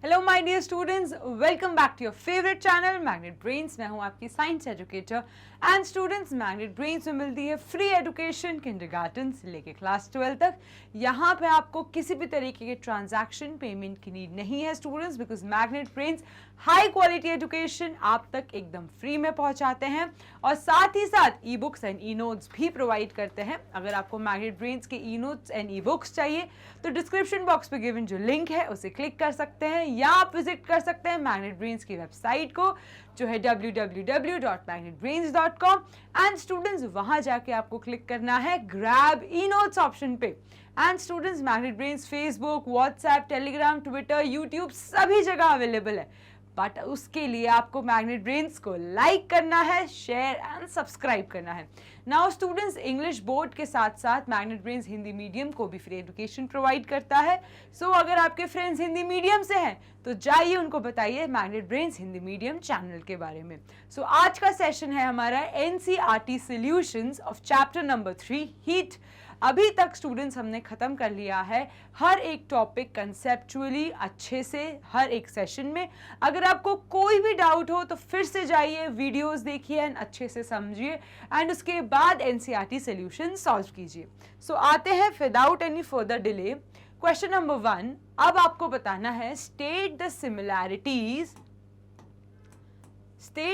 Hello my dear students, welcome back to your favourite channel magnet brains. मैं हूं आपकी science educator and students, magnet brains में मिलती है फ्री एजुकेशन किंडरगार्टन से लेके क्लास 12 तक। यहाँ पे आपको किसी भी तरीके के ट्रांजैक्शन पेमेंट की नीड नहीं है students, because magnet brains high quality education आप तक एकदम फ्री में पहुंचाते हैं और साथ ही साथ e books and e notes भी प्रोवाइड करते हैं। अगर आपको मैग्नेट ब्रेन्स के e notes and e books चाहिए तो डिस्क्रिप्शन बॉक्स पे गिवन जो लिंक है उसे क्लिक कर सकते हैं या आप विजिट कर सकते हैं मैग्नेट ब्रेन्स की वेबसाइट को, जो है www.magnetbrains.com। एंड स्टूडेंट्स, वहां जाके आपको क्लिक करना है ग्रैब ई नोट्स ऑप्शन पे। And students, magnet brains Facebook, WhatsApp, Telegram, Twitter, YouTube सभी जगह अवेलेबल है, बट उसके लिए आपको मैग्नेट ब्रेन्स को लाइक करना है, शेयर एंड सब्सक्राइब करना है। नाउ स्टूडेंट्स, इंग्लिश बोर्ड के साथ साथ मैग्नेट ब्रेन्स हिंदी मीडियम को भी फ्री एजुकेशन प्रोवाइड करता है। सो अगर आपके फ्रेंड्स हिंदी मीडियम से हैं तो जाइए उनको बताइए magnet brains Hindi medium channel के बारे में। सो आज का सेशन है हमारा NCERT solutions of chapter number 3 heat. अभी तक स्टूडेंट्स हमने खत्म कर लिया है हर एक टॉपिक कंसेप्चुअली अच्छे से हर एक सेशन में। अगर आपको कोई भी डाउट हो तो फिर से जाइए, वीडियोस देखिए एंड अच्छे से समझिए एंड उसके बाद एनसीईआरटी सॉल्यूशन सॉल्व कीजिए। सो आते हैं without any further delay question number 1। अब आपको बताना है state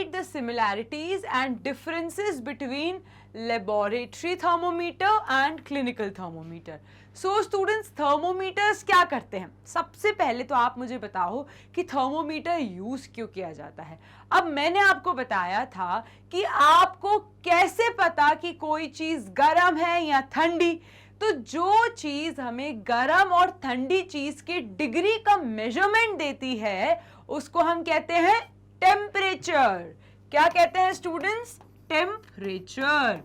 the similarities and differences between laboratory thermometer and clinical thermometer। So students, thermometers क्या करते हैं? सबसे पहले तो आप मुझे बताओ कि थर्मोमीटर यूज क्यों किया जाता है। अब मैंने आपको बताया था कि आपको कैसे पता कि कोई चीज गर्म है या ठंडी, तो जो चीज हमें गर्म और ठंडी चीज की डिग्री का मेजरमेंट देती है उसको हम कहते हैं टेम्परेचर। क्या कहते हैं स्टूडेंट्स? टेम्परेचर।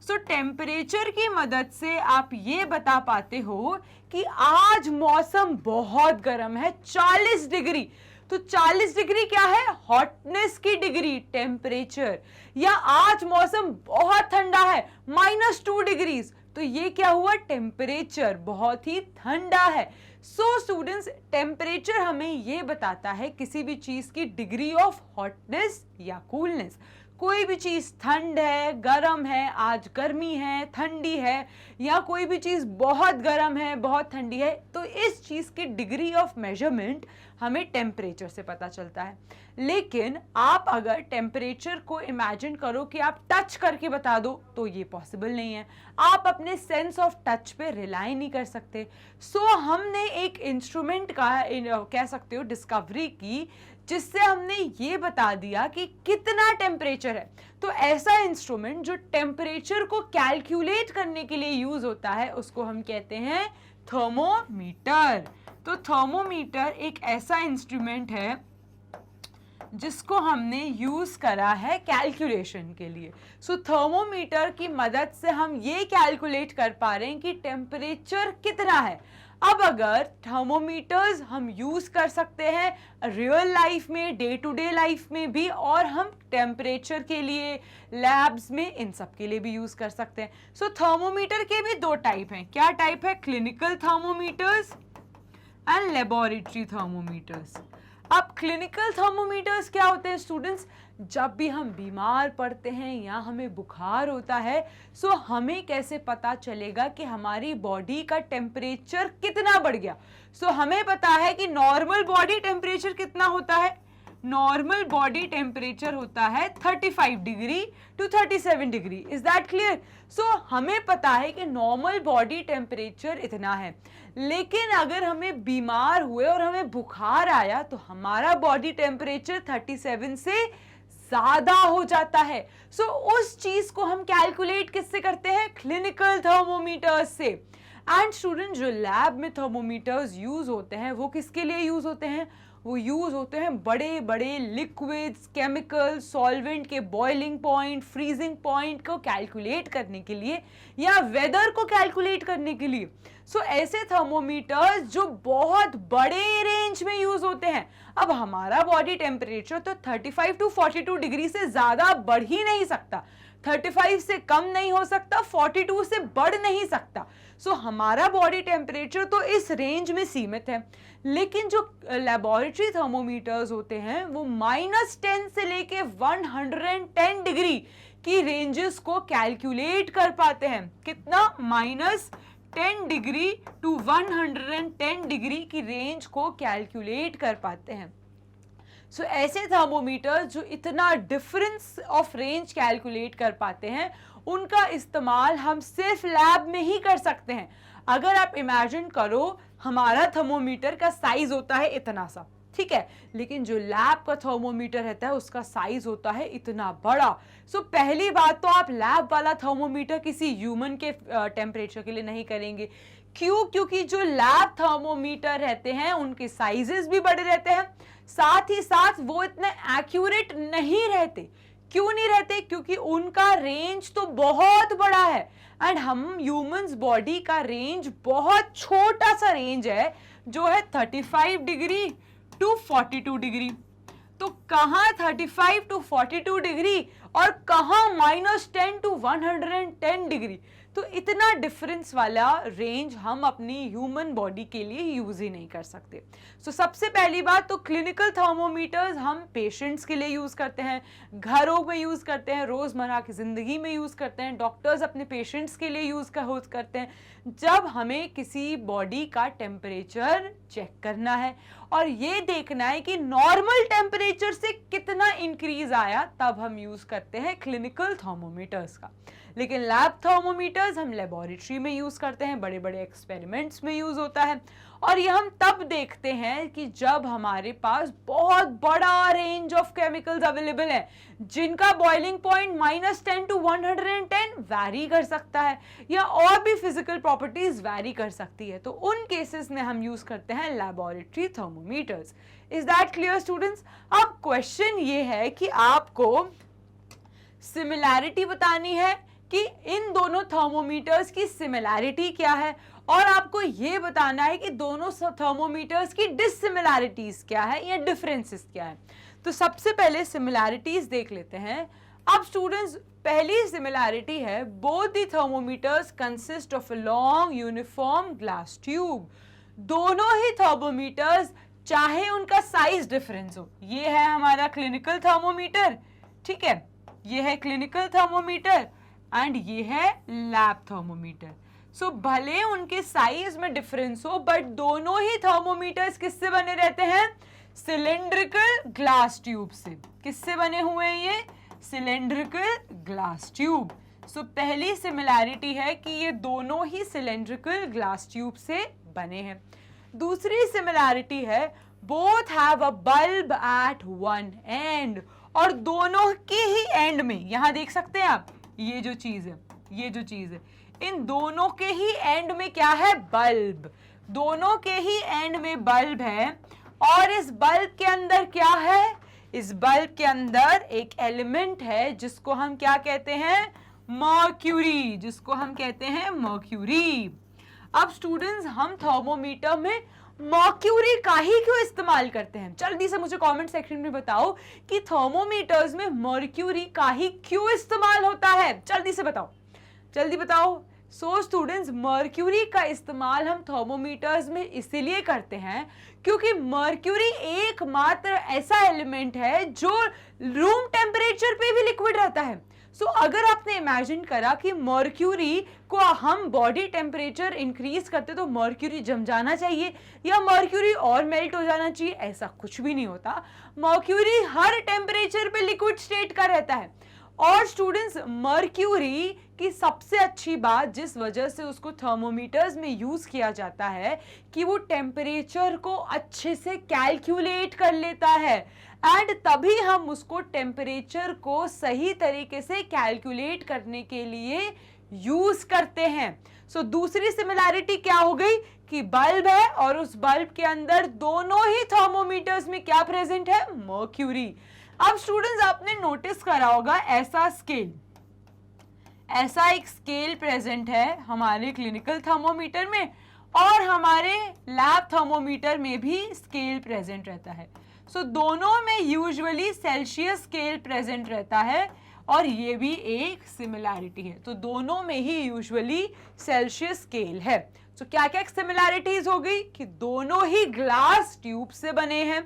सो टेम्परेचर की मदद से आप ये बता पाते हो कि आज मौसम बहुत गर्म है, 40 डिग्री। तो 40 डिग्री क्या है? हॉटनेस की डिग्री, टेम्परेचर। या आज मौसम बहुत ठंडा है, -2 डिग्रीज, तो ये क्या हुआ? टेम्परेचर, बहुत ही ठंडा है। सो स्टूडेंट्स, टेम्परेचर हमें ये बताता है किसी भी चीज की डिग्री ऑफ हॉटनेस या कूलनेस। कोई भी चीज ठंड है, गर्म है, आज गर्मी है, ठंडी है, या कोई भी चीज बहुत गर्म है, बहुत ठंडी है, तो इस चीज की डिग्री ऑफ मेजरमेंट हमें टेम्परेचर से पता चलता है। लेकिन आप अगर टेम्परेचर को इमेजिन करो कि आप टच करके बता दो तो ये पॉसिबल नहीं है। आप अपने सेंस ऑफ टच पे रिलाई नहीं कर सकते। सो हमने एक इंस्ट्रूमेंट का कह सकते हो डिस्कवरी की, जिससे हमने ये बता दिया कि कितना टेम्परेचर है। तो ऐसा इंस्ट्रूमेंट जो टेम्परेचर को कैलकुलेट करने के लिए यूज होता है उसको हम कहते हैं थर्मोमीटर। तो थर्मोमीटर एक ऐसा इंस्ट्रूमेंट है जिसको हमने यूज करा है कैलकुलेशन के लिए। सो थर्मोमीटर की मदद से हम ये कैलकुलेट कर पा रहे हैं कि टेम्परेचर कितना है। अब अगर थर्मोमीटर्स हम यूज कर सकते हैं रियल लाइफ में, डे टू डे लाइफ में भी, और हम टेम्परेचर के लिए लैब्स में, इन सब के लिए भी यूज कर सकते हैं। सो थर्मोमीटर के भी दो टाइप हैं। क्या टाइप है? Clinical thermometers and laboratory thermometers. अब क्लिनिकल थर्मोमीटर्स क्या होते हैं स्टूडेंट्स? जब भी हम बीमार पड़ते हैं या हमें बुखार होता है, सो हमें कैसे पता चलेगा कि हमारी बॉडी का टेम्परेचर कितना बढ़ गया? सो हमें पता है कि नॉर्मल बॉडी टेम्परेचर कितना होता है। नॉर्मल बॉडी टेम्परेचर होता है 35 degree to 37 degree. Is that clear? So हमें पता है कि नॉर्मल बॉडी टेम्परेचर इतना है, लेकिन अगर हमें बीमार हुए और हमें बुखार आया तो हमारा बॉडी टेम्परेचर 37 से ज्यादा हो जाता है। सो उस चीज को हम कैलकुलेट किससे करते हैं? क्लिनिकल थर्मोमीटर्स से। एंड स्टूडेंट, जो लैब में थर्मोमीटर्स यूज होते हैं वो किसके लिए यूज होते हैं? वो यूज होते हैं बड़े बड़े लिक्विड्स, केमिकल, सॉल्वेंट के बॉइलिंग पॉइंट, फ्रीजिंग पॉइंट को कैलकुलेट करने के लिए या वेदर को कैलकुलेट करने के लिए। सो ऐसे थर्मोमीटर्स जो बहुत बड़े रेंज में यूज होते हैं। अब हमारा बॉडी टेम्परेचर तो 35 टू 42 डिग्री से ज्यादा बढ़ ही नहीं सकता, 35 से कम नहीं हो सकता, 42 से बढ़ नहीं सकता। सो हमारा बॉडी टेम्परेचर तो इस रेंज में सीमित है। लेकिन जो लेबोरेटरी थर्मोमीटर्स होते हैं वो -10 से लेके 110 डिग्री की रेंजेस को कैलकुलेट कर पाते हैं। कितना? -10 डिग्री टू 110 डिग्री की रेंज को कैलकुलेट कर पाते हैं। सो ऐसे थर्मोमीटर जो इतना डिफरेंस ऑफ रेंज कैलकुलेट कर पाते हैं, उनका इस्तेमाल हम सिर्फ लैब में ही कर सकते हैं। अगर आप इमेजिन करो, हमारा थर्मोमीटर का साइज होता है इतना सा, ठीक है, लेकिन जो लैब का थर्मोमीटर रहता है उसका साइज होता है इतना बड़ा। सो पहली बात तो आप लैब वाला थर्मोमीटर किसी ह्यूमन के टेम्परेचर के लिए नहीं करेंगे। क्यों? क्योंकि जो लैब थर्मोमीटर रहते हैं उनके साइजेस भी बड़े रहते हैं, साथ ही साथ वो इतने एक्यूरेट नहीं रहते। क्यों नहीं रहते? क्योंकि उनका रेंज तो बहुत बड़ा है एंड हम ह्यूमंस बॉडी का रेंज बहुत छोटा सा रेंज है, जो है 35 डिग्री टू 42 डिग्री। तो कहाँ 35 टू 42 डिग्री और कहाँ -10 टू 110 डिग्री। तो इतना डिफरेंस वाला रेंज हम अपनी ह्यूमन बॉडी के लिए यूज ही नहीं कर सकते। सो सबसे पहली बात तो क्लिनिकल थर्मोमीटर्स हम पेशेंट्स के लिए यूज करते हैं, घरों में यूज करते हैं, रोजमर्रा की जिंदगी में यूज करते हैं, डॉक्टर्स अपने पेशेंट्स के लिए यूज करते हैं जब हमें किसी बॉडी का टेम्परेचर चेक करना है और ये देखना है कि नॉर्मल टेम्परेचर से कितना इंक्रीज आया, तब हम यूज करते हैं क्लिनिकल थर्मोमीटर्स का। लेकिन लैब थर्मोमीटर्स हम लेबोरेटरी में यूज करते हैं, बड़े बड़े एक्सपेरिमेंट्स में यूज होता है, और ये हम तब देखते हैं कि जब हमारे पास बहुत बड़ा रेंज ऑफ केमिकल्स अवेलेबल है, जिनका बॉइलिंग पॉइंट -10 टू 110 वैरी कर सकता है, या और भी फिजिकल प्रॉपर्टीज वैरी कर सकती है। तो उन केसेस में हम यूज करते हैं laboratory thermometers. Is that clear students? अब क्वेश्चन ये है कि आपको सिमिलैरिटी बतानी है कि इन दोनों थर्मोमीटर्स की सिमिलैरिटी क्या है, और आपको ये बताना है कि दोनों थर्मोमीटर्स की डिससिमिलैरिटीज क्या है या डिफरेंसेस क्या है। तो सबसे पहले सिमिलैरिटीज देख लेते हैं। अब स्टूडेंट्स, पहली सिमिलैरिटी है both the thermometers consist of a long uniform glass tube. दोनों ही थर्मोमीटर्स, चाहे उनका साइज डिफरेंस हो, ये है हमारा क्लिनिकल थर्मोमीटर, ठीक है, ये है क्लिनिकल थर्मोमीटर एंड ये है लैब थर्मोमीटर। सो भले उनके साइज में डिफरेंस हो, बट दोनों ही थर्मोमीटर्स किससे बने रहते हैं? सिलेंड्रिकल ग्लास ट्यूब से। किससे बने हुए हैं ये? Cylindrical glass tube. सो पहली सिमिलैरिटी है कि ये दोनों ही सिलेंड्रिकल ग्लास ट्यूब से बने हैं। दूसरी सिमिलैरिटी है both have a bulb at one end, और दोनों के ही एंड में, यहां देख सकते हैं आप, ये जो चीज है, ये जो चीज है, इन दोनों के ही एंड में क्या है? बल्ब। दोनों के ही एंड में बल्ब है, और इस बल्ब के अंदर क्या है? इस बल्ब के अंदर एक एलिमेंट है जिसको हम क्या कहते हैं? मर्क्यूरी, जिसको हम कहते हैं मर्क्यूरी। अब स्टूडेंट्स, हम थर्मोमीटर में मर्क्यूरी का ही क्यों इस्तेमाल करते हैं? जल्दी से मुझे कमेंट सेक्शन में बताओ कि थर्मोमीटर्स में मर्क्यूरी का ही क्यों इस्तेमाल होता है? जल्दी से बताओ, जल्दी बताओ। सो स्टूडेंट्स, मर्क्यूरी का इस्तेमाल हम थर्मोमीटर्स में इसीलिए करते हैं क्योंकि मर्क्यूरी एकमात्र ऐसा एलिमेंट है जो रूम टेम्परेचर पे भी लिक्विड रहता है। सो अगर आपने इमेजिन करा कि मर्क्यूरी को हम बॉडी टेम्परेचर इंक्रीज करते तो मर्क्यूरी जम जाना चाहिए या मर्क्यूरी और मेल्ट हो जाना चाहिए, ऐसा कुछ भी नहीं होता। मर्क्यूरी हर टेम्परेचर पे लिक्विड स्टेट का रहता है। और स्टूडेंट्स, मर्क्यूरी की सबसे अच्छी बात जिस वजह से उसको थर्मोमीटर्स में यूज किया जाता है कि वो टेम्परेचर को अच्छे से कैलकुलेट कर लेता है, एंड तभी हम उसको टेम्परेचर को सही तरीके से कैलकुलेट करने के लिए यूज करते हैं। सो दूसरी सिमिलैरिटी क्या हो गई कि बल्ब है और उस बल्ब के अंदर दोनों ही थर्मोमीटर्स में क्या प्रेजेंट है? मर्क्यूरी। अब स्टूडेंट्स, आपने नोटिस करा होगा ऐसा स्केल, ऐसा एक स्केल प्रेजेंट है हमारे क्लिनिकल थर्मोमीटर में, और हमारे लैब थर्मोमीटर में भी स्केल प्रेजेंट रहता है। सो दोनों में यूजुअली सेल्सियस स्केल प्रेजेंट रहता है, और ये भी एक सिमिलैरिटी है। तो दोनों में ही यूजुअली सेल्सियस स्केल है। तो क्या क्या सिमिलैरिटीज हो गई कि दोनों ही ग्लास ट्यूब से बने हैं,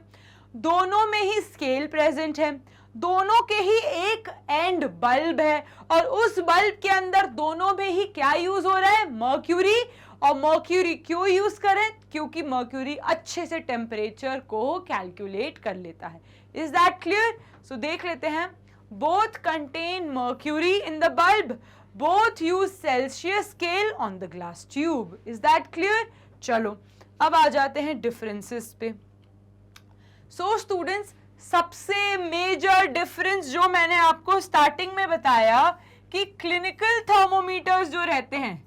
दोनों में ही स्केल प्रेजेंट है, दोनों के ही एक एंड बल्ब है, और उस बल्ब के अंदर दोनों में ही क्या यूज हो रहा है, मर्क्यूरी। और मर्क्यूरी क्यों यूज करें, क्योंकि मर्क्यूरी अच्छे से टेम्परेचर को कैलकुलेट कर लेता है। Is that clear? सो देख लेते हैं, both contain mercury in the bulb, both use Celsius scale on the glass tube. Is that clear? चलो अब आ जाते हैं डिफरेंसेस पे। सो स्टूडेंट्स, सबसे मेजर डिफरेंस जो मैंने आपको स्टार्टिंग में बताया कि क्लिनिकल थर्मोमीटर्स जो रहते हैं,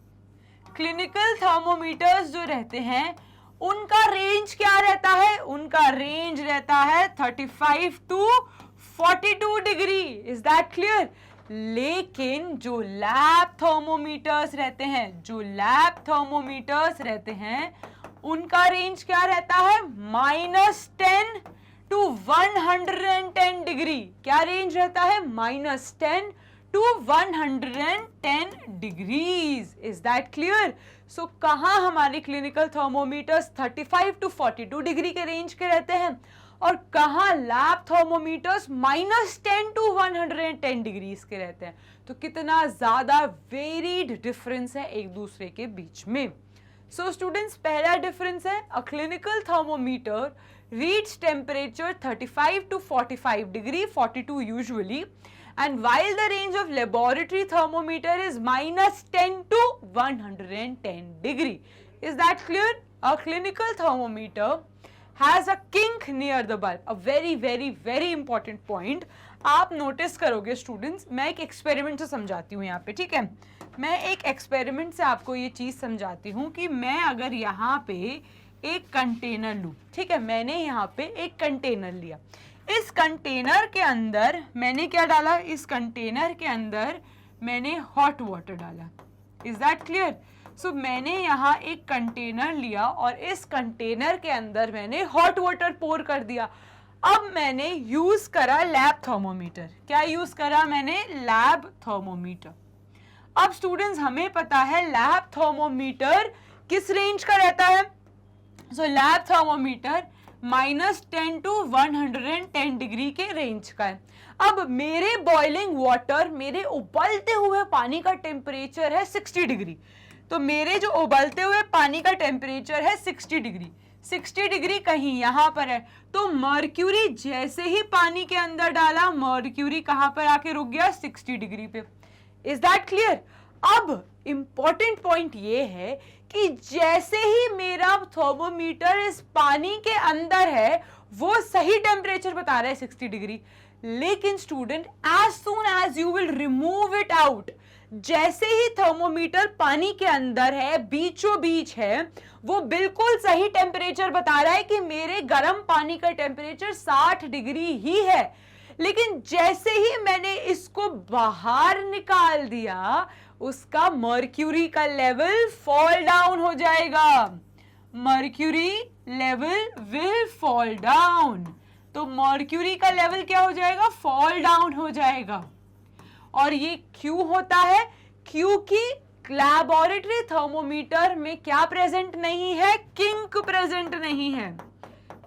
क्लिनिकल थर्मोमीटर्स जो रहते हैं उनका रेंज क्या रहता है, उनका रेंज रहता है 35 to 42 degree. Is that clear? लेकिन जो लैब थर्मोमीटर्स रहते हैं, जो लैब थर्मोमीटर्स रहते हैं उनका रेंज क्या रहता है, -10 टू 110 डिग्री। क्या रेंज रहता है, -10 to 110 degrees. Is that clear? So कहां हमारे क्लिनिकल थर्मोमीटर्स 35 टू 42 डिग्री के रेंज के रहते हैं, और कहां लैब थर्मोमीटर्स -10 टू 110 डिग्रीज के रहते हैं। तो कितना ज्यादा वेरीड डिफरेंस है एक दूसरे के बीच में। सो स्टूडेंट्स, पहला डिफरेंस है, a clinical thermometer reads temperature 35 to 45 degree, 42 usually, and while the range of laboratory thermometer is -10 to 110 degree. Is that clear? A clinical thermometer has a kink near the bulb. A very very very important point. आप notice करोगे students, मैं एक experiment से समझाती हूँ यहाँ पे, ठीक है? मैं एक एक्सपेरिमेंट से आपको ये चीज समझाती हूँ कि मैं अगर यहाँ पे एक कंटेनर लूं, ठीक है? मैंने यहाँ पे एक कंटेनर लिया, इस कंटेनर के अंदर मैंने क्या डाला, इस कंटेनर के अंदर मैंने हॉट वाटर डाला। Is that clear? सो मैंने यहाँ एक कंटेनर लिया और इस कंटेनर के अंदर मैंने हॉट वाटर पोर कर दिया। अब मैंने यूज करा लैब थर्मोमीटर। क्या यूज करा मैंने? Lab thermometer. अब स्टूडेंट्स, हमें पता है लैब थर्मोमीटर किस रेंज का रहता है। सो लैब थर्मोमीटर -10 टू 110 डिग्री के रेंज का है। अब मेरे बॉइलिंग वाटर, मेरे उबलते हुए पानी का टेम्परेचर है 60 डिग्री। तो मेरे जो उबलते हुए पानी का टेम्परेचर है 60 डिग्री, 60 डिग्री कहीं यहां पर है। तो मर्क्यूरी जैसे ही पानी के अंदर डाला, मर्क्यूरी कहां पर आके रुक गया, 60 डिग्री पे। Is that clear? अब इंपॉर्टेंट पॉइंट ये है कि जैसे ही मेरा थर्मोमीटर इस पानी के अंदर है, वो सही टेम्परेचर बता रहा है 60 डिग्री, लेकिन student as soon as you will remove it out, जैसे ही थर्मोमीटर पानी के अंदर है, बीचों बीच है, वो बिल्कुल सही टेम्परेचर बता रहा है कि मेरे गर्म पानी का टेम्परेचर 60 डिग्री ही है। लेकिन जैसे ही मैंने इसको बाहर निकाल दिया, उसका मर्क्यूरी का लेवल फॉल डाउन हो जाएगा। Mercury level will fall down. तो मर्क्यूरी का लेवल क्या हो जाएगा, फॉल डाउन हो जाएगा। और ये क्यों होता है? क्योंकि लैबोरेटरी थर्मोमीटर में क्या प्रेजेंट नहीं है, किंक प्रेजेंट नहीं है।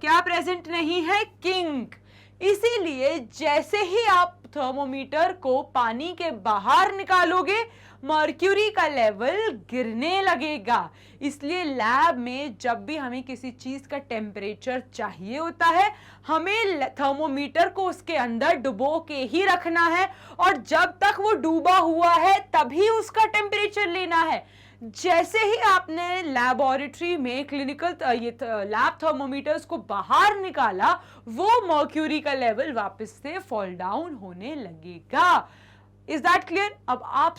क्या प्रेजेंट नहीं है, किंक। इसीलिए जैसे ही आप थर्मोमीटर को पानी के बाहर निकालोगे, मर्क्यूरी का लेवल गिरने लगेगा। इसलिए लैब में जब भी हमें किसी चीज का टेम्परेचर चाहिए होता है, हमें थर्मोमीटर को उसके अंदर डुबो के ही रखना है, और जब तक वो डूबा हुआ है तभी उसका टेम्परेचर लेना है। जैसे ही आपने लैबोरेटरी में क्लिनिकल लैब थर्मोमीटर्स को बाहर निकाला, वो मर्क्यूरी का लेवल वापस से फॉल डाउन होने लगेगा। Is that clear? अब आप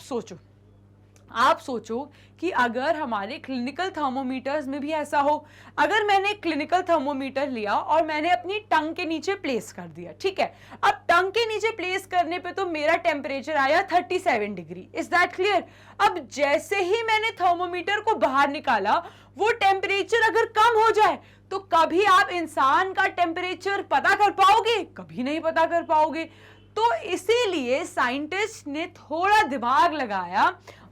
सोचो कि अगर हमारे क्लिनिकल थर्मोमीटर्स में भी ऐसा हो, अगर मैंने क्लिनिकल थर्मोमीटर लिया और मैंने अपनी टंग के नीचे प्लेस कर दिया, ठीक है? अब टंग के नीचे प्लेस करने पे तो मेरा टेम्परेचर आया 37 डिग्री। Is that clear? अब जैसे ही मैंने थर्मोमीटर को बाहर निकाला, वो टेम्परेचर अगर कम हो जाए तो कभी आप इंसान का टेम्परेचर पता कर पाओगे? कभी नहीं पता कर पाओगे। तो इसीलिए साइंटिस्ट ने थोड़ा दिमाग लगाया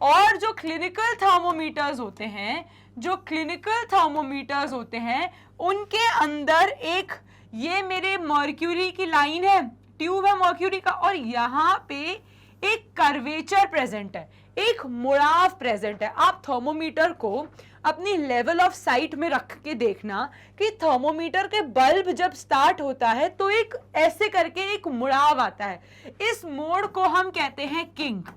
और जो क्लिनिकल थर्मोमीटर्स होते हैं, जो क्लिनिकल थर्मोमीटर्स होते हैं उनके अंदर एक, ये मेरे मर्क्यूरी की लाइन है, ट्यूब है मर्क्यूरी का, और यहाँ पे एक कर्वेचर प्रेजेंट है, एक मुड़ाव प्रेजेंट है। आप थर्मोमीटर को अपनी लेवल ऑफ साइट में रख के देखना कि थर्मोमीटर के बल्ब जब स्टार्ट होता है तो एक ऐसे करके एक मुड़ाव आता है, इस मोड़ को हम कहते हैं किंक।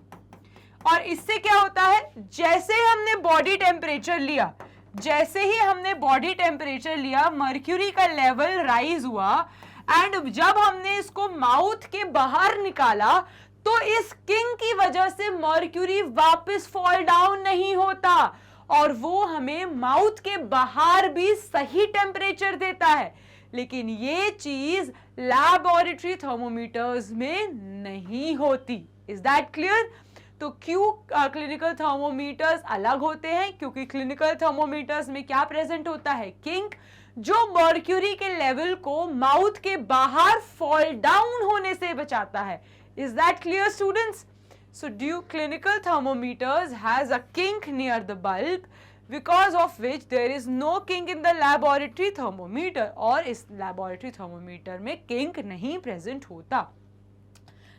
और इससे क्या होता है, जैसे ही हमने बॉडी टेम्परेचर लिया, जैसे ही हमने बॉडी टेम्परेचर लिया, मर्क्यूरी का लेवल राइज हुआ, एंड जब हमने इसको माउथ के बाहर निकाला तो इस किंग की वजह से मर्क्यूरी वापस फॉल डाउन नहीं होता और वो हमें माउथ के बाहर भी सही टेम्परेचर देता है। लेकिन ये चीज लैबोरेटरी थर्मोमीटर्स में नहीं होती। Is that clear? तो क्यों क्लिनिकल थर्मोमीटर्स अलग होते हैं? क्योंकि क्लिनिकल थर्मोमीटर्स में क्या प्रेजेंट होता है, किंक, जो मर्क्यूरी के लेवल को माउथ के बाहर फॉल डाउन होने से बचाता है। Is that clear, students? So, clinical thermometers has a kink near the bulb, because of which there is no kink in the laboratory thermometer, और इस laboratory thermometer में kink नहीं present होता।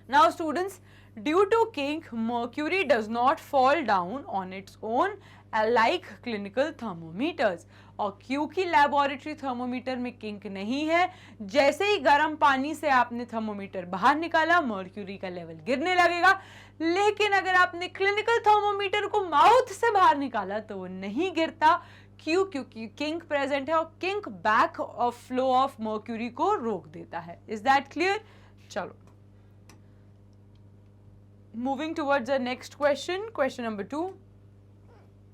Now, students, due to kink, mercury does not fall down on its own like clinical thermometers। और क्योंकि laboratory thermometer में kink नहीं है, जैसे ही गर्म पानी से आपने थर्मोमीटर बाहर निकाला मर्क्यूरी का लेवल गिरने लगेगा। लेकिन अगर आपने क्लिनिकल थर्मोमीटर को माउथ से बाहर निकाला तो वो नहीं गिरता। क्यों? क्योंकि किंक प्रेजेंट है और kink back of flow of mercury को रोक देता है। Is that clear? चलो, moving towards the next question, question number 2।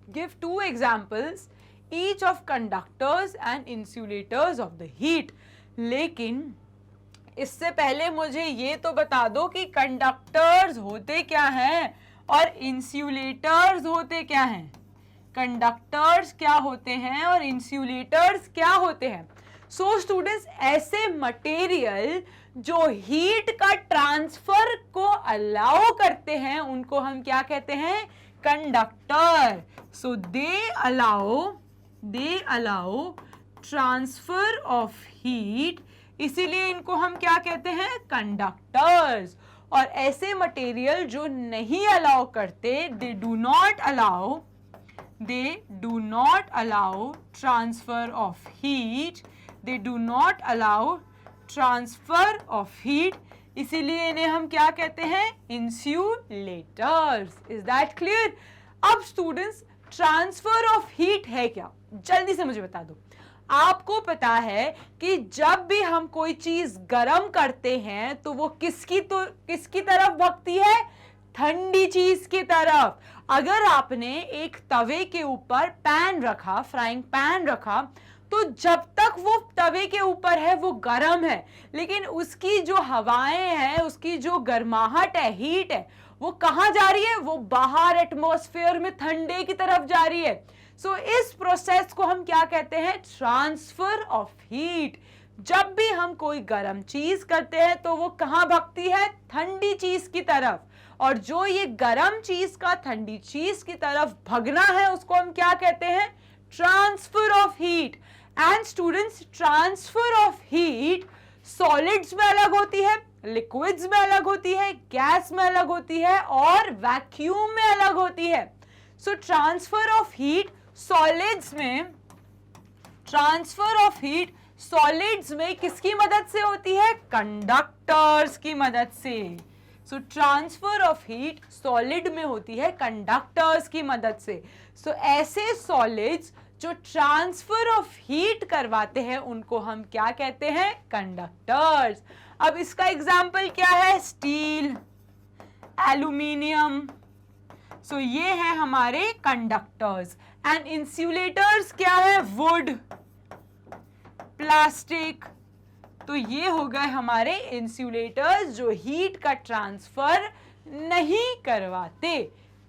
Give 2 examples each of conductors and insulators of the heat। लेकिन इससे पहले मुझे ये तो बता दो कि कंडक्टर्स होते क्या हैं और इंसुलेटर्स होते क्या हैं। कंडक्टर्स क्या होते हैं और इंसुलेटर्स क्या होते हैं? सो स्टूडेंट्स, ऐसे मटेरियल जो हीट का ट्रांसफर को अलाउ करते हैं उनको हम क्या कहते हैं? Conductor. So they allow transfer of heat, इसीलिए इनको हम क्या कहते हैं? कंडक्टर्स। और ऐसे मटेरियल जो नहीं अलाउ करते, they do not allow transfer of heat, they do not allow transfer of heat, इसीलिए इन्हें हम क्या कहते हैं? इंसुलेटर्स। Is that clear? अब स्टूडेंट्स, ट्रांसफर ऑफ हीट है क्या? जल्दी से मुझे बता दो। आपको पता है कि जब भी हम कोई चीज गर्म करते हैं तो वो किसकी तरफ भगती है? ठंडी चीज की तरफ। अगर आपने एक तवे के ऊपर पैन रखा, फ्राइंग पैन रखा, तो जब तक वो तवे के ऊपर है वो गर्म है, लेकिन उसकी जो हवाएं हैं, उसकी जो गर्माहट है, हीट है, वो कहां जा रही है? वो बाहर एटमॉस्फेयर में ठंडे की तरफ जा रही है। सो इस प्रोसेस को हम क्या कहते हैं? Transfer of heat. जब भी हम कोई गर्म चीज करते हैं तो वो कहां भगती है? ठंडी चीज की तरफ। और जो ये गर्म चीज का ठंडी चीज की तरफ भगना है उसको हम क्या कहते हैं? Transfer of heat. And students, transfer of heat solids में अलग होती है, लिक्विड्स में अलग होती है, गैस में अलग होती है और वैक्यूम में अलग होती है। सो ट्रांसफर ऑफ हीट सॉलिड्स में किसकी मदद से होती है? कंडक्टर्स की मदद से। सो ट्रांसफर ऑफ हीट सॉलिड में होती है कंडक्टर्स की मदद से। सो ऐसे सॉलिड्स जो ट्रांसफर ऑफ हीट करवाते हैं उनको हम क्या कहते हैं? कंडक्टर्स। अब इसका एग्जाम्पल क्या है? Steel, aluminium. सो ये है हमारे कंडक्टर्स। एंड इंसुलेटर्स क्या है? Would, plastic. तो ये हो गए हमारे इंसुलेटर्स जो हीट का ट्रांसफर नहीं करवाते।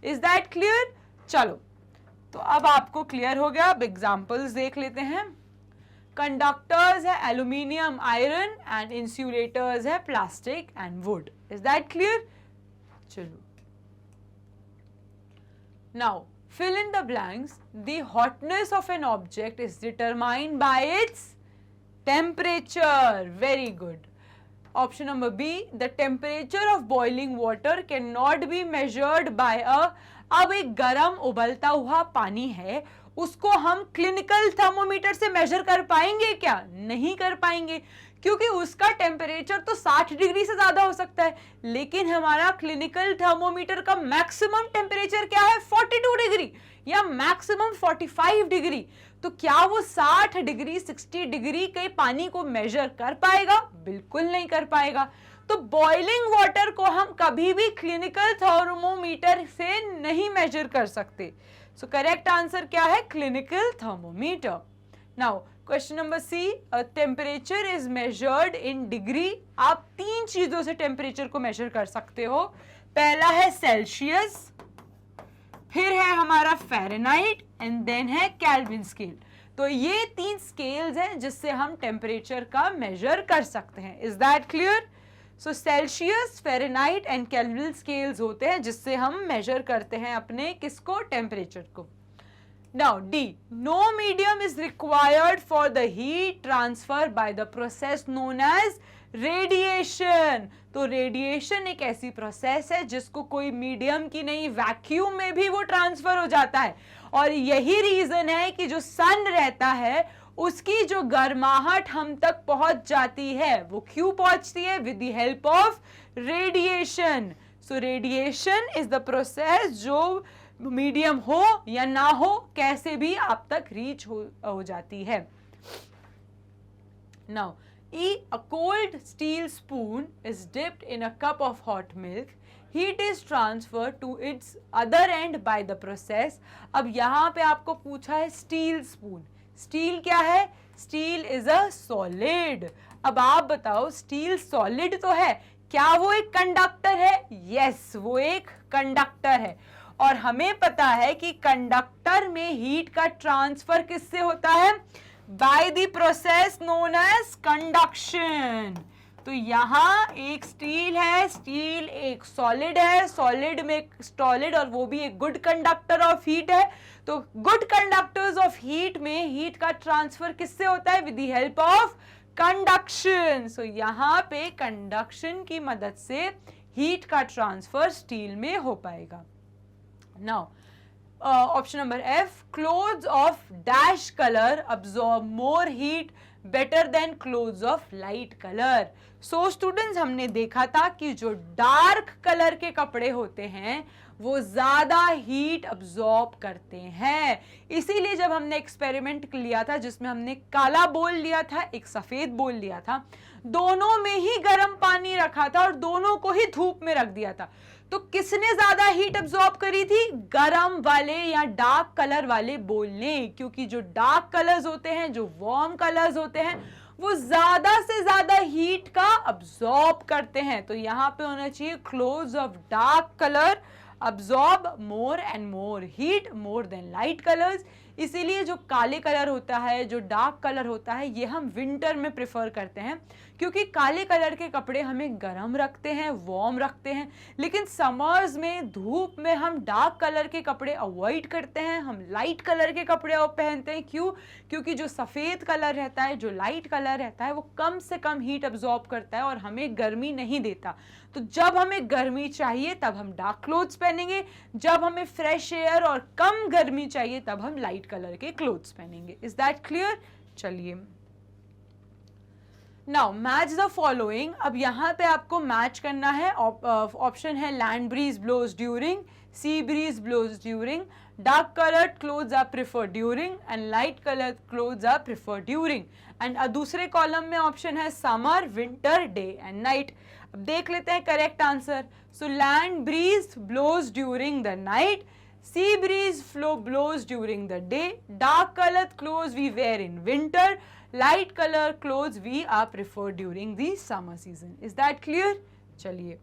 Is that clear? चलो, तो अब आपको क्लियर हो गया। अब एग्जाम्पल्स देख लेते हैं। कंडक्टर्स है एल्यूमिनियम, आयरन, एंड इंसुलेटर्स है plastic and would. Is that clear? चलो, now fill in the blanks. The hotness of an object is determined by its temperature. Very good. Option number B, the temperature of boiling water cannot be measured by a. अब एक गर्म उबलता हुआ पानी है, उसको हम clinical thermometer से major कर पाएंगे क्या? नहीं कर पाएंगे, क्योंकि उसका टेम्परेचर तो 60 डिग्री से ज्यादा हो सकता है, लेकिन हमारा क्लिनिकल थर्मोमीटर का मैक्सिमम टेम्परेचर क्या है? 42 डिग्री या मैक्सिमम 45 डिग्री। तो क्या वो 60 डिग्री 60 डिग्री के पानी को मेजर कर पाएगा? बिल्कुल नहीं कर पाएगा। तो बॉइलिंग वाटर को हम कभी भी क्लिनिकल थर्मोमीटर से नहीं मेजर कर सकते। सो करेक्ट आंसर क्या है? Clinical thermometer. Now question number C, temperature is measured in degree. आप 3 चीजों से टेम्परेचर को मेजर कर सकते हो। पहला है सेल्सियस, फिर है हमारा फ़ारेनहाइट एंड देन है केल्विन स्केल। तो ये 3 स्केल्स हैं जिससे हम टेम्परेचर का मेजर कर सकते हैं। Is that clear? So Celsius, Fahrenheit and kelvin scales होते हैं जिससे हम मेजर करते हैं अपने किसको? टेम्परेचर को। Now D, no medium is required for the heat transfer by the process known as radiation. तो रेडिएशन एक ऐसी प्रोसेस है जिसको कोई मीडियम की नहीं, वैक्यूम में भी वो ट्रांसफर हो जाता है। और यही रीजन है कि जो सन रहता है उसकी जो गर्माहट हम तक पहुंच जाती है, वो क्यों पहुंचती है? With the help of radiation. So radiation is the process जो मीडियम हो या ना हो, कैसे भी आप तक रीच हो जाती है। Now E, a cold steel spoon is dipped in a cup of hot milk. Heat is transferred to its other end by the process. अब यहाँ पे आपको पूछा है स्टील स्पून। स्टील क्या है? Steel is a solid. अब आप बताओ, स्टील सॉलिड तो है, क्या वो एक कंडक्टर है? यस, वो एक कंडक्टर है। और हमें पता है कि कंडक्टर में हीट का ट्रांसफर किससे होता है? By the process known as conduction. तो यहाँ एक स्टील है, स्टील एक सॉलिड है, सॉलिड में सॉलिड और वो भी एक गुड कंडक्टर ऑफ हीट है। तो गुड कंडक्टर्स ऑफ हीट में हीट का ट्रांसफर किससे होता है? With the help of conduction. So यहाँ पे कंडक्शन की मदद से हीट का ट्रांसफर स्टील में हो पाएगा। Now, option number F, clothes of dash color absorb more heat better than clothes of light color. So students, हमने देखा था कि जो डार्क कलर के कपड़े होते हैं वो ज्यादा हीट अब्सॉर्ब करते हैं। इसीलिए जब हमने एक्सपेरिमेंट लिया था जिसमें हमने काला बोल लिया था, एक सफेद बोल लिया था, दोनों में ही गर्म पानी रखा था और दोनों को ही धूप में रख दिया था, तो किसने ज्यादा हीट अब्सॉर्ब करी थी? गरम वाले या डार्क कलर वाले बोल ने, क्योंकि जो डार्क कलर्स होते हैं, जो वार्म कलर्स होते हैं, वो ज्यादा से ज्यादा हीट का अब्सॉर्ब करते हैं। तो यहाँ पे होना चाहिए clothes of dark colour absorb more and more heat more than light colours. इसीलिए जो काले कलर होता है, जो डार्क कलर होता है, ये हम विंटर में प्रेफर करते हैं, क्योंकि काले कलर के कपड़े हमें गर्म रखते हैं, वार्म रखते हैं। लेकिन समर्स में, धूप में हम डार्क कलर के कपड़े अवॉइड करते हैं, हम लाइट कलर के कपड़े पहनते हैं। क्यों? क्योंकि जो सफ़ेद कलर रहता है, जो लाइट कलर रहता है, वो कम से कम हीट अब्सॉर्ब करता है और हमें गर्मी नहीं देता। तो जब हमें गर्मी चाहिए तब हम डार्क क्लोथ्स पहनेंगे, जब हमें फ्रेश एयर और कम गर्मी चाहिए तब हम लाइट कलर के क्लोथ्स पहनेंगे। Is that clear? चलिए, नाउ मैच द फॉलोइंग। अब यहाँ पे आपको मैच करना है। ऑप्शन है land breeze blows during, sea breeze blows during, dark coloured clothes are preferred during and light coloured clothes are preferred during. And दूसरे column में ऑप्शन है summer, winter, day and night. अब देख लेते हैं correct answer. So land breeze blows during the night, sea breeze blows during the day, dark colored clothes we wear in winter, light color clothes we are preferred during the summer season. Is that clear? चलिए,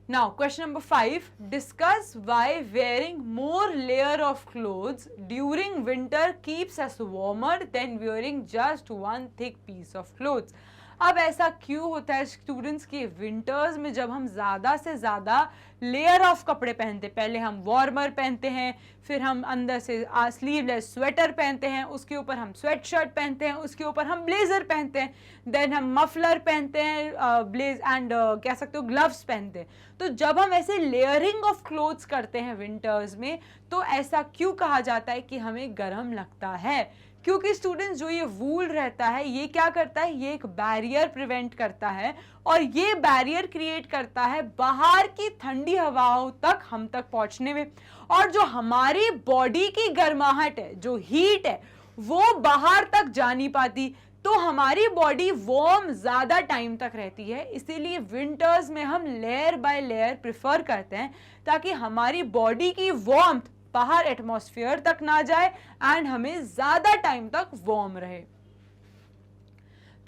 now question number 5, discuss why wearing more layer of clothes during winter keeps us warmer than wearing just one thick piece of clothes. अब ऐसा क्यों होता है students कि winters में जब हम ज़्यादा से ज़्यादा लेयर ऑफ कपड़े पहनते, पहले हम वार्मर पहनते हैं, फिर हम अंदर से स्लीवलेस स्वेटर पहनते हैं, उसके ऊपर हम स्वेट शर्ट पहनते हैं, उसके ऊपर हम ब्लेजर पहनते हैं, देन हम मफलर पहनते हैं, ब्लेज एंड कह सकते हो ग्लव्स पहनते हैं। तो जब हम ऐसे लेयरिंग ऑफ क्लोथ्स करते हैं विंटर्स में, तो ऐसा क्यों कहा जाता है कि हमें गर्म लगता है? क्योंकि स्टूडेंट्स जो ये वूल रहता है ये क्या करता है, ये एक बैरियर प्रिवेंट करता है और ये बैरियर क्रिएट करता है बाहर की ठंडी हवाओं तक हम तक पहुंचने में। और जो हमारी बॉडी की गर्माहट है, जो हीट है, वो बाहर तक जा नहीं पाती, तो हमारी बॉडी वार्म ज्यादा टाइम तक रहती है। इसीलिए विंटर्स में हम लेयर बाय लेयर प्रिफर करते हैं ताकि हमारी बॉडी की वार्मथ बाहर एटमॉस्फेयर तक ना जाए एंड हमें ज्यादा टाइम तक वार्म रहे।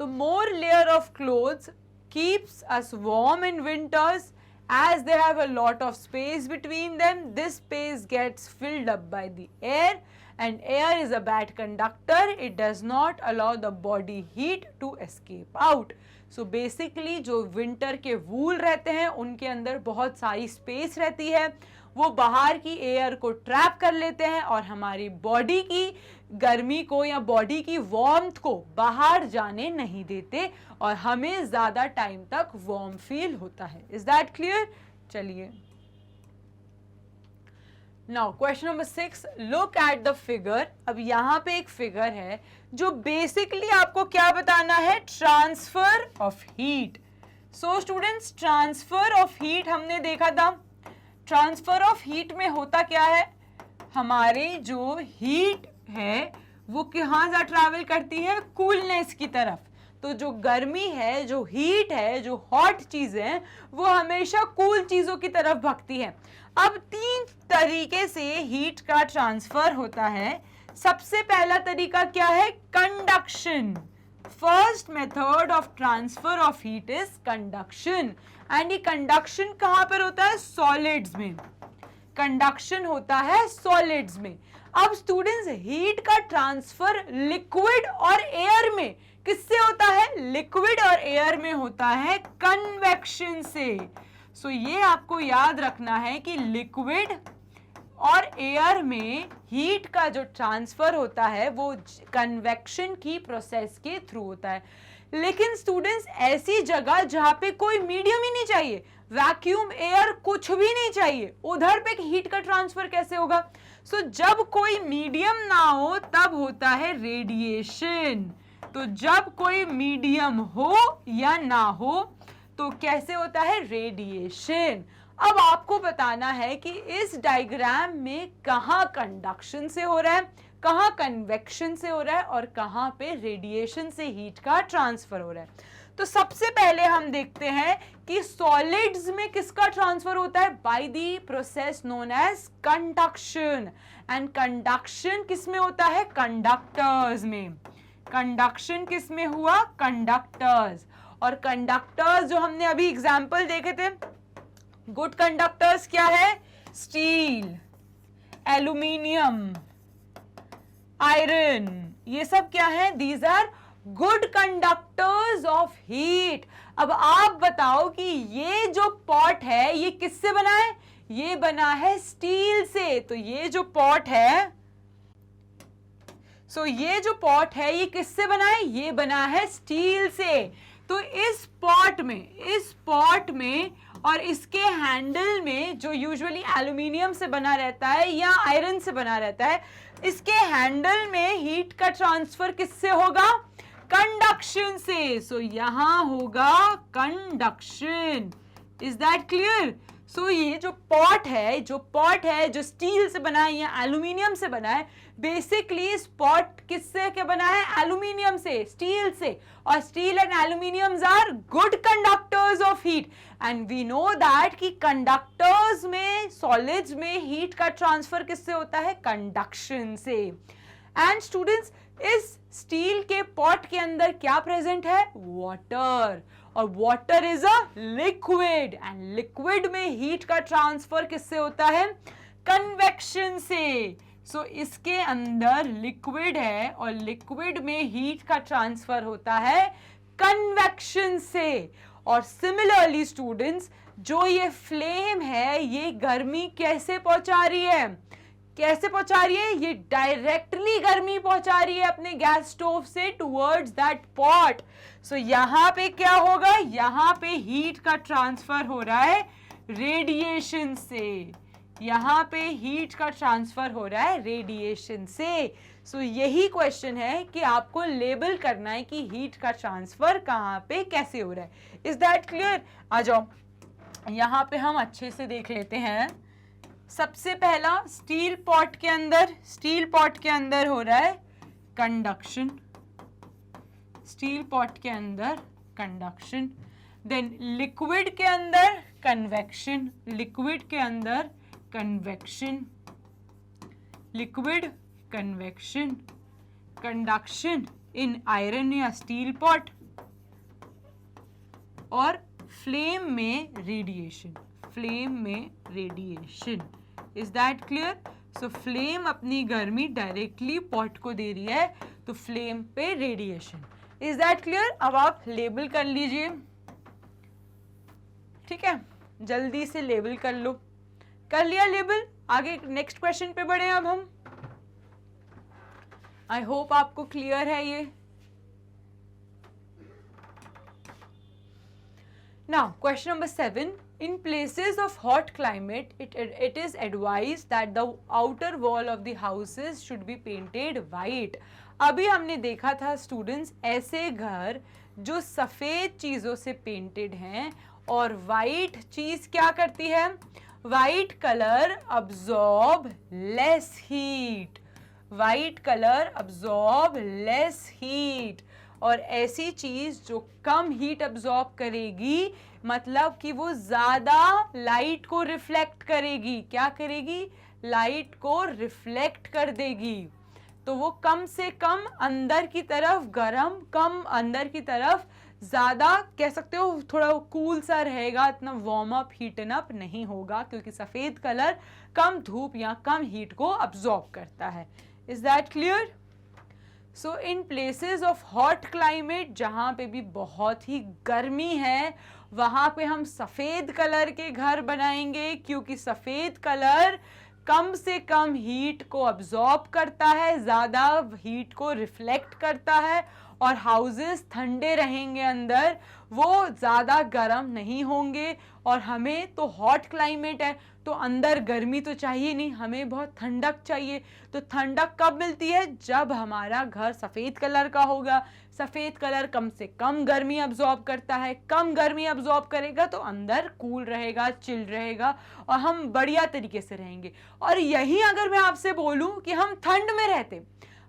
तो more layer of clothes keeps us warm in winters as they have a lot of space between them. This space gets filled up by the air and air is a bad conductor. It does not allow the body heat to escape out. So basically जो winter के wool रहते हैं उनके अंदर बहुत सारी space रहती है, वो बाहर की एयर को ट्रैप कर लेते हैं और हमारी बॉडी की गर्मी को या बॉडी की वार्मथ को बाहर जाने नहीं देते और हमें ज्यादा टाइम तक वार्म फील होता है। Is that clear? चलिए now question number 6, look at the figure. अब यहाँ पे एक फिगर है जो बेसिकली आपको क्या बताना है, transfer of heat. So students transfer of heat हमने देखा था। ट्रांसफर ऑफ हीट में होता क्या है, हमारे जो हीट है वो कहाँ जा ट्रैवल करती है, कूलनेस की तरफ। तो जो गर्मी है, जो हीट है, जो हॉट चीजें हैं, वो हमेशा कूल चीजों की तरफ भगती है। अब 3 तरीके से हीट का ट्रांसफर होता है। सबसे पहला तरीका क्या है, conduction. First method of transfer of heat is conduction and ये कंडक्शन कहां पर होता है, सॉलिड्स में। कंडक्शन होता है सॉलिड्स में। अब स्टूडेंट्स हीट का ट्रांसफर लिक्विड और एयर में किससे होता है, लिक्विड और एयर में होता है कन्वेक्शन से। सो ये आपको याद रखना है कि लिक्विड और एयर में हीट का जो ट्रांसफर होता है वो कन्वेक्शन की प्रोसेस के थ्रू होता है। लेकिन स्टूडेंट्स ऐसी जगह जहां पे कोई मीडियम ही नहीं चाहिए, वैक्यूम एयर कुछ भी नहीं चाहिए, उधर पे हीट का ट्रांसफर कैसे होगा? सो जब कोई मीडियम ना हो तब होता है रेडिएशन। तो जब कोई मीडियम हो या ना हो तो कैसे होता है, रेडिएशन। अब आपको बताना है कि इस डायग्राम में कहां कंडक्शन से हो रहा है, कहां कन्वेक्शन से हो रहा है और कहां पे रेडिएशन से हीट का ट्रांसफर हो रहा है। तो सबसे पहले हम देखते हैं कि सॉलिड्स में किसका ट्रांसफर होता है, by the process known as conduction. And conduction किस में होता है, कंडक्टर्स में। कंडक्शन किस में हुआ, कंडक्टर्स। और कंडक्टर्स जो हमने अभी एग्जांपल देखे थे, गुड कंडक्टर्स क्या है, स्टील, एल्यूमिनियम, आयरन, ये सब क्या है, these are good conductors of heat. अब आप बताओ कि ये जो पॉट है ये किससे बना है, ये बना है स्टील से। तो ये जो पॉट है, ये जो पॉट है ये किससे बना है, ये बना है स्टील से। तो इस पॉट में और इसके हैंडल में जो यूजुअली एल्यूमिनियम से बना रहता है या आयरन से बना रहता है, इसके हैंडल में हीट का ट्रांसफर किससे होगा, कंडक्शन से। सो यहां होगा conduction. Is that clear? So ये जो पॉट है जो स्टील से बना है या एल्यूमिनियम से बना है, बेसिकली इस पॉट किससे क्या बना है, एल्यूमिनियम से, स्टील से। और steel and aluminiums are good conductors of heat and we know that कि कंडक्टर्स में, सॉलिड्स में हीट का ट्रांसफर किससे होता है, कंडक्शन से। एंड स्टूडेंट्स इस स्टील के पॉट के अंदर क्या प्रेजेंट है, वाटर। और water is a liquid and liquid में हीट का ट्रांसफर किससे होता है, कन्वेक्शन से। सो इसके अंदर लिक्विड है और लिक्विड में हीट का ट्रांसफर होता है कन्वेक्शन से। और सिमिलरली स्टूडेंट्स, जो ये फ्लेम है ये गर्मी कैसे पहुंचा रही है, कैसे पहुंचा रही है, ये डायरेक्टली गर्मी पहुंचा रही है अपने गैस स्टोव से टुवर्ड्स दैट पॉट। सो यहां पे क्या होगा, यहां पे हीट का ट्रांसफर हो रहा है रेडिएशन से, यहां पे हीट का ट्रांसफर हो रहा है रेडिएशन से। सो यही क्वेश्चन है कि आपको लेबल करना है कि हीट का ट्रांसफर कहां पे कैसे हो रहा है। Is that clear? आ जाओ यहां पे हम अच्छे से देख लेते हैं। सबसे पहला स्टील पॉट के अंदर, स्टील पॉट के अंदर हो रहा है कंडक्शन, स्टील पॉट के अंदर कंडक्शन। देन लिक्विड के अंदर कन्वेक्शन, लिक्विड के अंदर कन्वेक्शन, लिक्विड कन्वेक्शन, कंडक्शन इन आयरन या स्टील पॉट, और फ्लेम में रेडिएशन, फ्लेम में radiation. Is that clear? So flame अपनी गर्मी डायरेक्टली पॉट को दे रही है, तो फ्लेम पे रेडिएशन। Is that clear? अब आप लेबल कर लीजिए, ठीक है, जल्दी से लेबल कर लो। कर लिया लेबल? आगे नेक्स्ट क्वेश्चन पे बढ़े अब हम। आई होप आपको क्लियर है ये। Now, question number 7. In places of hot climate, it is advised that the outer wall of the houses should be painted white. अभी हमने देखा था स्टूडेंट्स, ऐसे घर जो सफ़ेद चीज़ों से पेंटेड हैं, और वाइट चीज़ क्या करती है, white colour absorb less heat, white colour absorb less heat. और ऐसी चीज जो कम हीट अब्जॉर्ब करेगी, मतलब कि वो ज्यादा लाइट को रिफ्लेक्ट करेगी, क्या करेगी, लाइट को रिफ्लेक्ट कर देगी, तो वो कम से कम अंदर की तरफ गर्म, कम अंदर की तरफ ज्यादा, कह सकते हो थोड़ा कूल सा रहेगा, इतना वार्म अप हीटन अप नहीं होगा, क्योंकि सफेद कलर कम धूप या कम हीट को अब्जॉर्ब करता है। Is that clear? So in places of hot climate, जहाँ पे भी बहुत ही गर्मी है, वहाँ पे हम सफ़ेद कलर के घर बनाएंगे, क्योंकि सफ़ेद कलर कम से कम हीट को अब्जॉर्ब करता है, ज़्यादा हीट को रिफ्लेक्ट करता है, और हाउसेस ठंडे रहेंगे अंदर, वो ज़्यादा गर्म नहीं होंगे। और हमें तो हॉट क्लाइमेट है, तो अंदर गर्मी तो चाहिए नहीं, हमें बहुत ठंडक चाहिए। तो ठंडक कब मिलती है, जब हमारा घर सफ़ेद कलर का होगा। सफ़ेद कलर कम से कम गर्मी अब्जॉर्ब करता है, कम गर्मी अब्जॉर्ब करेगा तो अंदर कूल रहेगा, चिल रहेगा, और हम बढ़िया तरीके से रहेंगे। और यही अगर मैं आपसे बोलूं कि हम ठंड में रहते,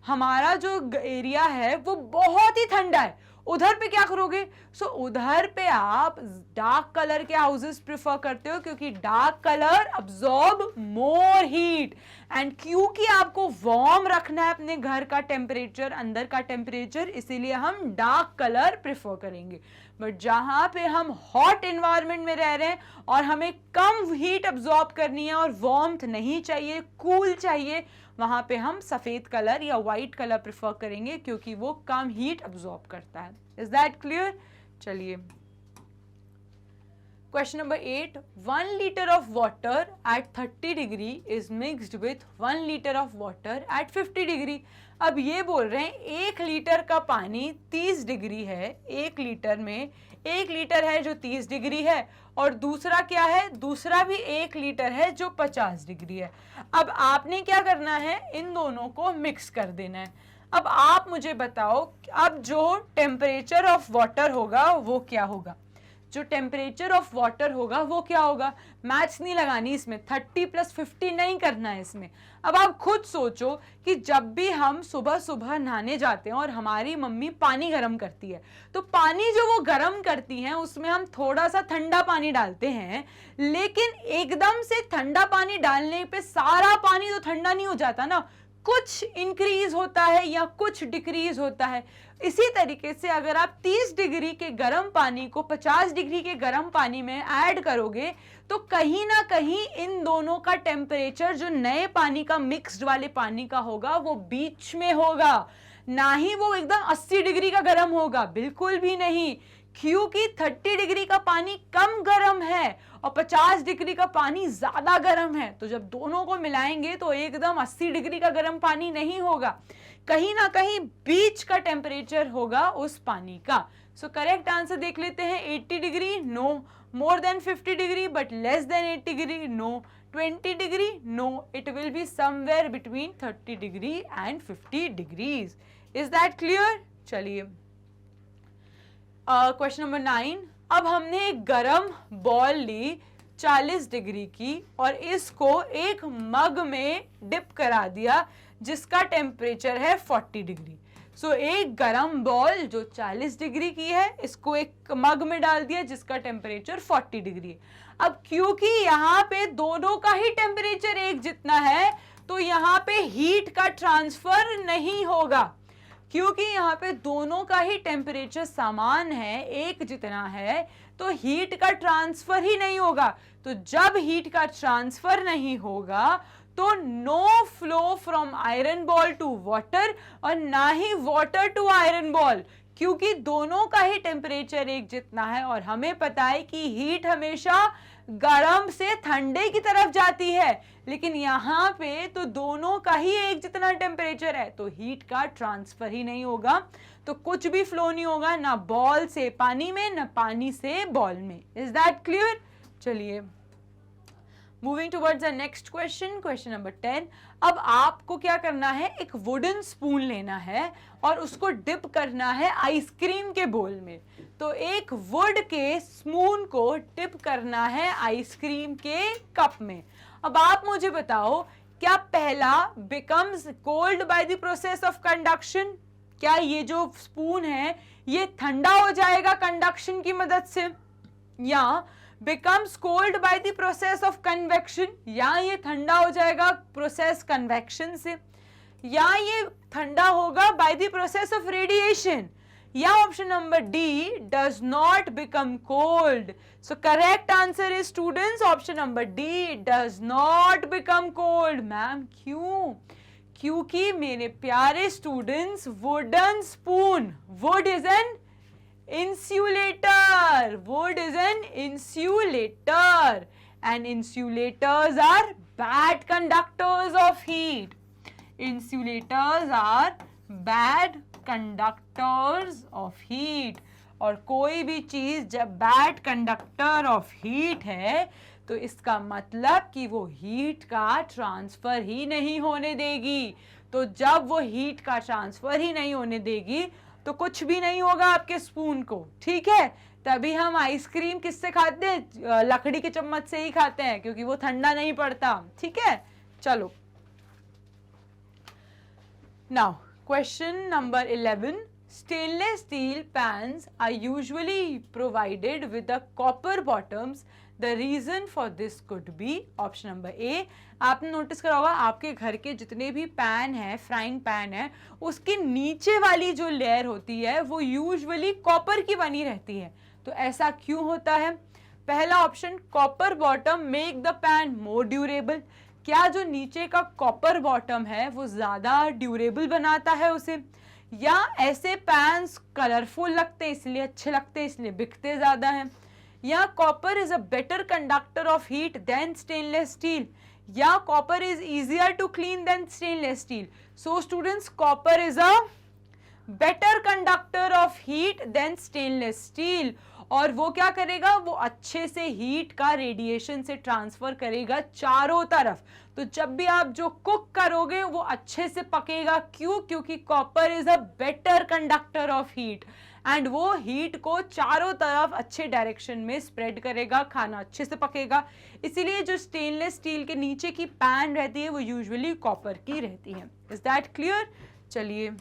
हमारा जो एरिया है वो बहुत ही ठंडा है, उधर पे क्या करोगे? सो उधर पे आप डार्क कलर के हाउसेस प्रिफर करते हो, क्योंकि dark colour absorb more heat, and क्योंकि आपको वार्म रखना है अपने घर का टेम्परेचर, अंदर का टेम्परेचर, इसीलिए हम डार्क कलर प्रिफर करेंगे। बट जहां पे हम हॉट एनवायरनमेंट में रह रहे हैं और हमें कम हीट अब्सॉर्ब करनी है और वार्मथ नहीं चाहिए, कूल चाहिए, वहां पे हम सफेद कलर या वाइट कलर प्रेफर करेंगे, क्योंकि वो कम हीट अब्सॉर्ब करता है। Is that clear? चलिए question number 8. 1 liter of water at 30 degree is mixed with 1 liter of water at 50 degree. अब ये बोल रहे हैं 1 लीटर का पानी 30 डिग्री है, 1 लीटर में 1 लीटर है जो 30 डिग्री है, और दूसरा क्या है, दूसरा भी 1 लीटर है जो 50 डिग्री है। अब आपने क्या करना है, इन दोनों को मिक्स कर देना है। अब आप मुझे बताओ, अब जो टेम्परेचर ऑफ वाटर होगा वो क्या होगा, जो टेम्परेचर ऑफ वाटर होगा वो क्या होगा। मैथ्स नहीं लगानी इसमें, 30 + 50 नहीं करना है इसमें। अब आप खुद सोचो कि जब भी हम सुबह सुबह नहाने जाते हैं और हमारी मम्मी पानी गर्म करती है, तो पानी जो वो गर्म करती हैं उसमें हम थोड़ा सा ठंडा पानी डालते हैं, लेकिन एकदम से ठंडा पानी डालने पे सारा पानी तो ठंडा नहीं हो जाता ना, कुछ इंक्रीज होता है या कुछ डिक्रीज होता है। इसी तरीके से अगर आप 30 डिग्री के गर्म पानी को 50 डिग्री के गर्म पानी में ऐड करोगे, तो कहीं ना कहीं इन दोनों का टेम्परेचर जो नए पानी का, मिक्स्ड वाले पानी का होगा, वो बीच में होगा। ना ही वो एकदम 80 डिग्री का गर्म होगा, बिल्कुल भी नहीं, क्योंकि 30 डिग्री का पानी कम गर्म है और 50 डिग्री का पानी ज्यादा गर्म है। तो जब दोनों को मिलाएंगे तो एकदम 80 डिग्री का गर्म पानी नहीं होगा, कहीं ना कहीं बीच का टेम्परेचर होगा उस पानी का। सो करेक्ट आंसर देख लेते हैं, 80 degree no, more than 50 degree but less than 80 degree no, 20 degree no, it will be somewhere between 30 degree and 50 degrees. Is that clear? चलिए क्वेश्चन नंबर 9। अब हमने एक गरम बॉल ली 40 डिग्री की और इसको एक मग में डिप करा दिया जिसका टेम्परेचर है 40 डिग्री। सो एक गरम बॉल जो 40 डिग्री की है, इसको एक मग में डाल दिया जिसका टेम्परेचर 40 डिग्री है। अब क्योंकि यहाँ पे दोनों का ही टेम्परेचर एक जितना है तो यहाँ पे हीट का ट्रांसफर नहीं होगा, क्योंकि यहाँ पे दोनों का ही टेम्परेचर समान है, एक जितना है, तो हीट का ट्रांसफर ही नहीं होगा। तो जब हीट का ट्रांसफर नहीं होगा तो no flow from iron ball to water और ना ही वाटर टू आयरन बॉल, क्योंकि दोनों का ही टेम्परेचर एक जितना है और हमें पता है कि हीट हमेशा गर्म से ठंडे की तरफ जाती है, लेकिन यहाँ पे तो दोनों का ही एक जितना टेम्परेचर है तो हीट का ट्रांसफर ही नहीं होगा, तो कुछ भी फ्लो नहीं होगा, ना बॉल से पानी में ना पानी से बॉल में। Is that clear? चलिए moving towards the next question, question number 10। अब आपको क्या करना है, एक वुडन स्पून लेना है और उसको डिप करना है आइसक्रीम के बोल में। तो एक वुड के स्पून को डिप करना है आइसक्रीम के कप में। अब आप मुझे बताओ, क्या पहला becomes cold bye the process of conduction, क्या ये जो स्पून है ये ठंडा हो जाएगा कंडक्शन की मदद से, या becomes cold by the process of convection, या ये ठंडा हो जाएगा प्रोसेस कन्वेक्शन से, या ये ठंडा होगा by the process of radiation, या option number D does not become cold. So correct answer is students option number D does not become cold. Ma'am क्यों? क्योंकि मेरे प्यारे students wooden spoon, would is an insulator, wood is an insulator and insulators are bad conductors of heat, insulators are bad conductors of heat। और कोई भी चीज जब bad conductor of heat है तो इसका मतलब कि वो हीट का ट्रांसफर ही नहीं होने देगी। तो जब वो हीट का ट्रांसफर ही नहीं होने देगी तो कुछ भी नहीं होगा आपके स्पून को, ठीक है। तभी हम आइसक्रीम किससे खाते हैं, लकड़ी के चम्मच से ही खाते हैं, क्योंकि वो ठंडा नहीं पड़ता, ठीक है। चलो now question number 11। Stainless steel pans are usually provided with the copper bottoms, the reason for this could be. Option number A, आपने नोटिस करा होगा आपके घर के जितने भी पैन है, फ्राइंग पैन है, उसकी नीचे वाली जो लेयर होती है वो यूजुअली कॉपर की बनी रहती है। तो ऐसा क्यों होता है? पहला option, copper bottom make the pan more durable. क्या जो नीचे का कॉपर बॉटम है वो ज्यादा ड्यूरेबल बनाता है उसे, या ऐसे पैन्स कलरफुल लगते हैं इसलिए अच्छे लगते हैं इसलिए बिकते ज्यादा हैं, या copper is a better conductor of heat than stainless steel, या copper is easier to clean than stainless steel. So students copper is a better conductor of heat than stainless steel, और वो क्या करेगा, वो अच्छे से हीट का radiation से ट्रांसफर करेगा चारों तरफ। तो जब भी आप जो कुक करोगे वो अच्छे से पकेगा, क्यों? क्योंकि copper is a better conductor of heat and वो हीट को चारों तरफ अच्छे डायरेक्शन में स्प्रेड करेगा, खाना अच्छे से पकेगा। इसीलिए जो स्टेनलेस स्टील के नीचे की पैन रहती है वो यूजुअली कॉपर की रहती है। Is that clear? चलिए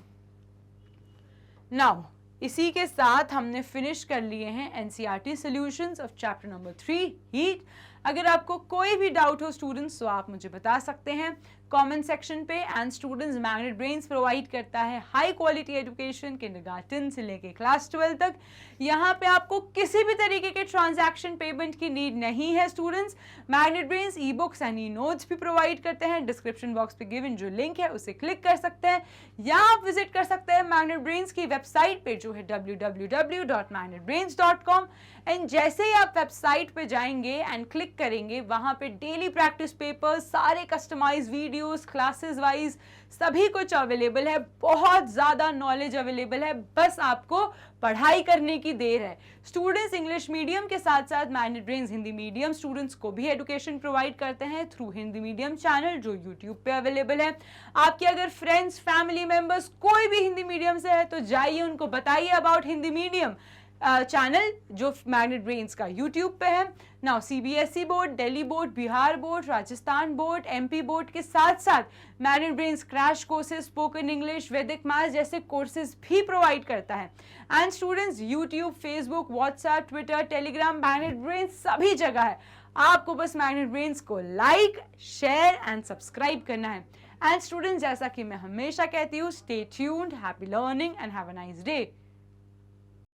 नाउ इसी के साथ हमने फिनिश कर लिए हैं NCERT solutions of chapter number 3 heat. अगर आपको कोई भी डाउट हो स्टूडेंट्स तो आप मुझे बता सकते हैं कमेंट सेक्शन पे। And students, magnet brains provide करता है हाई क्वालिटी एजुकेशन किंडरगार्टन से लेके क्लास 12 तक। यहाँ पे आपको किसी भी तरीके के ट्रांजैक्शन पेमेंट की नीड नहीं है students. Magnet brains e books and e notes भी प्रोवाइड करते हैं। डिस्क्रिप्शन बॉक्स पे गिवन जो लिंक है उसे क्लिक कर सकते हैं या आप विजिट कर सकते हैं मैग्नेट ब्रेन्स की वेबसाइट पे जो है www.magnetbrains.com। एंड जैसे ही आप वेबसाइट पे जाएंगे एंड क्लिक करेंगे वहां पे डेली प्रैक्टिस पेपर्स, सारे कस्टमाइज वीडियोस, क्लासेस वाइज सभी कुछ अवेलेबल है। बहुत ज्यादा नॉलेज अवेलेबल है, बस आपको पढ़ाई करने की देर है। स्टूडेंट्स, इंग्लिश मीडियम के साथ साथ magnet brains Hindi medium students को भी एजुकेशन प्रोवाइड करते हैं थ्रू हिंदी मीडियम चैनल जो यूट्यूब पे अवेलेबल है। आपके अगर फ्रेंड्स, फैमिली मेंबर्स कोई भी हिंदी मीडियम से है तो जाइए उनको बताइए अबाउट हिंदी मीडियम चैनल जो मैग्नेट ब्रेन्स का यूट्यूब पे है। Now CBSE board, Delhi board, Bihar board, Rajasthan board, MP board के साथ साथ magnet brains crash courses, spoken English, वैदिक मैथ्स जैसे कोर्सेज भी प्रोवाइड करता है। And students, YouTube, Facebook, WhatsApp, Twitter, Telegram, magnet brains सभी जगह है। आपको बस मैग्नेट ब्रेन्स को लाइक, शेयर एंड सब्सक्राइब करना है। एंड स्टूडेंट्स, जैसा कि मैं हमेशा कहती हूँ, stay tuned, happy learning and have a nice day.